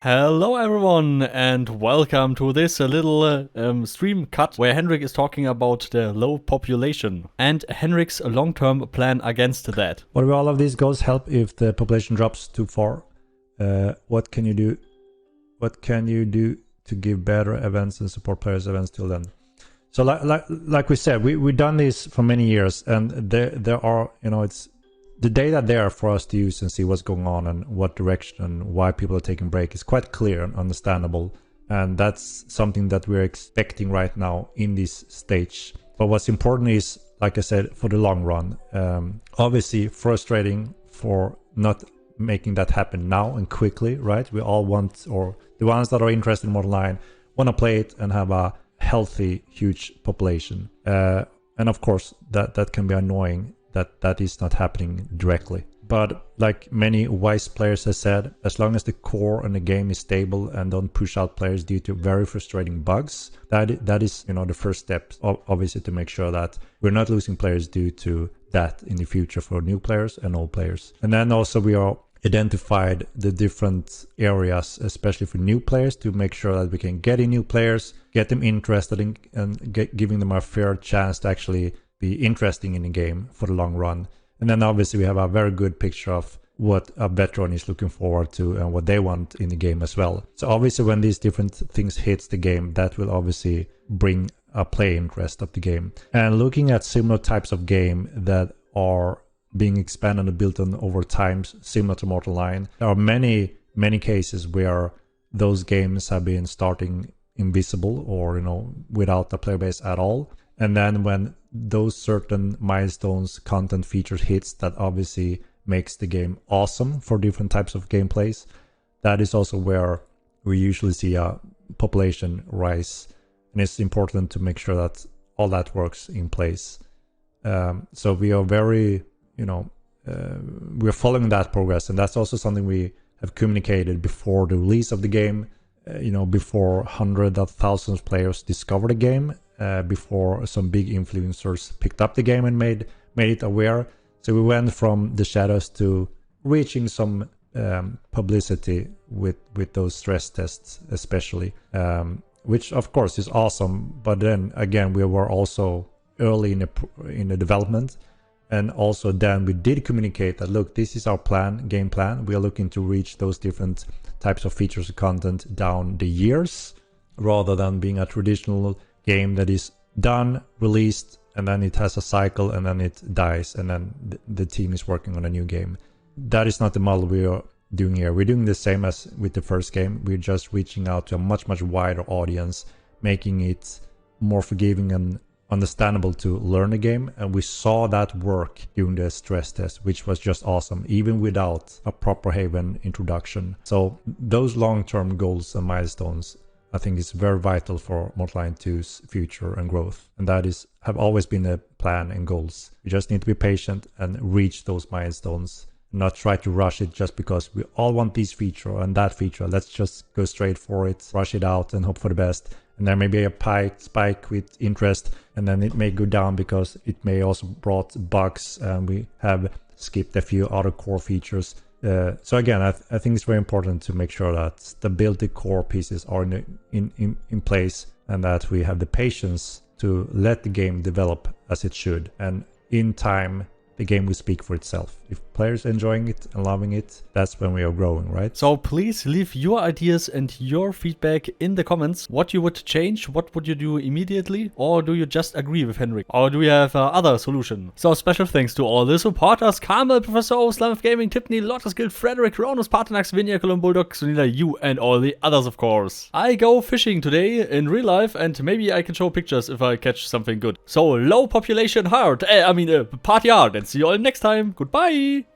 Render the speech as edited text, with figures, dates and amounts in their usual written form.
Hello everyone and welcome to this little stream cut where Henrik is talking about the low population and Henrik's long-term plan against that. What will all of these goals help if the population drops too far? What can you do? What can you do to give better events and support players' events till then? So like we said, we've done this for many years, and there are, it's the data there for us to use and see what's going on and what direction and why people are taking break is quite clear and understandable. And that's something that we're expecting right now in this stage. But what's important is, like I said, for the long run. Obviously frustrating for not making that happen now and quickly, right? We all want, or the ones that are interested in Modern Line want to play it and have a healthy, huge population. And of course, that can be annoying that is not happening directly. But like many wise players have said, as long as the core and the game is stable and don't push out players due to very frustrating bugs, that is the first step, obviously, to make sure that we're not losing players due to that in the future for new players and old players. And then also we are identified the different areas, especially for new players, to make sure that we can get in new players, get them interested in, and giving them a fair chance to actually be interesting in the game for the long run. And then obviously we have a very good picture of what a veteran is looking forward to and what they want in the game as well. So obviously when these different things hits the game, that will obviously bring a play interest of the game. And looking at similar types of game that are being expanded and built on over time, similar to Mortal Line, there are many cases where those games have been starting invisible or without a player base at all. And then when those certain milestones, content, features hits, that obviously makes the game awesome for different types of gameplays. That is also where we usually see a population rise. And it's important to make sure that all that works in place. So we are very, we're following that progress. And that's also something we have communicated before the release of the game, before hundreds of thousands of players discovered the game. Before some big influencers picked up the game and made it aware. So we went from the shadows to reaching some publicity with those stress tests, especially, which of course is awesome. But then again, we were also early in the development, and also then we did communicate that, look, this is our game plan. We are looking to reach those different types of features and content down the years, rather than being a traditional game that is done, released, and then it has a cycle and then it dies, and then the team is working on a new game. That is not the model we are doing here. We're doing the same as with the first game. We're just reaching out to a much wider audience, making it more forgiving and understandable to learn the game. And we saw that work during the stress test, which was just awesome, even without a proper Haven introduction. So those long-term goals and milestones, I think, is very vital for Mortal Line 2's future and growth. And that have always been the plan and goals. We just need to be patient and reach those milestones, not try to rush it just because we all want this feature and that feature. Let's just go straight for it, rush it out and hope for the best. And there may be a spike with interest, and then it may go down because it may also brought bugs, and we have skipped a few other core features. So again, I think it's very important to make sure that the built core pieces are in place, and that we have the patience to let the game develop as it should. And in time, the game will speak for itself. If players are enjoying it and loving it, that's when we are growing, right? So please leave your ideas and your feedback in the comments. What you would change, what would you do immediately? Or do you just agree with Henrik? Or do you have other solution? So special thanks to all the supporters: Carmel, Professor O, Slime of Gaming, Thibni, Lordless Guild, Frederick, Rhonus, Paarthurnax, Vinya, Cologne, Bulldog, Xunila, you, and all the others, of course. I go fishing today in real life, and maybe I can show pictures if I catch something good. So low population hard, party hard, and see you all next time. Goodbye!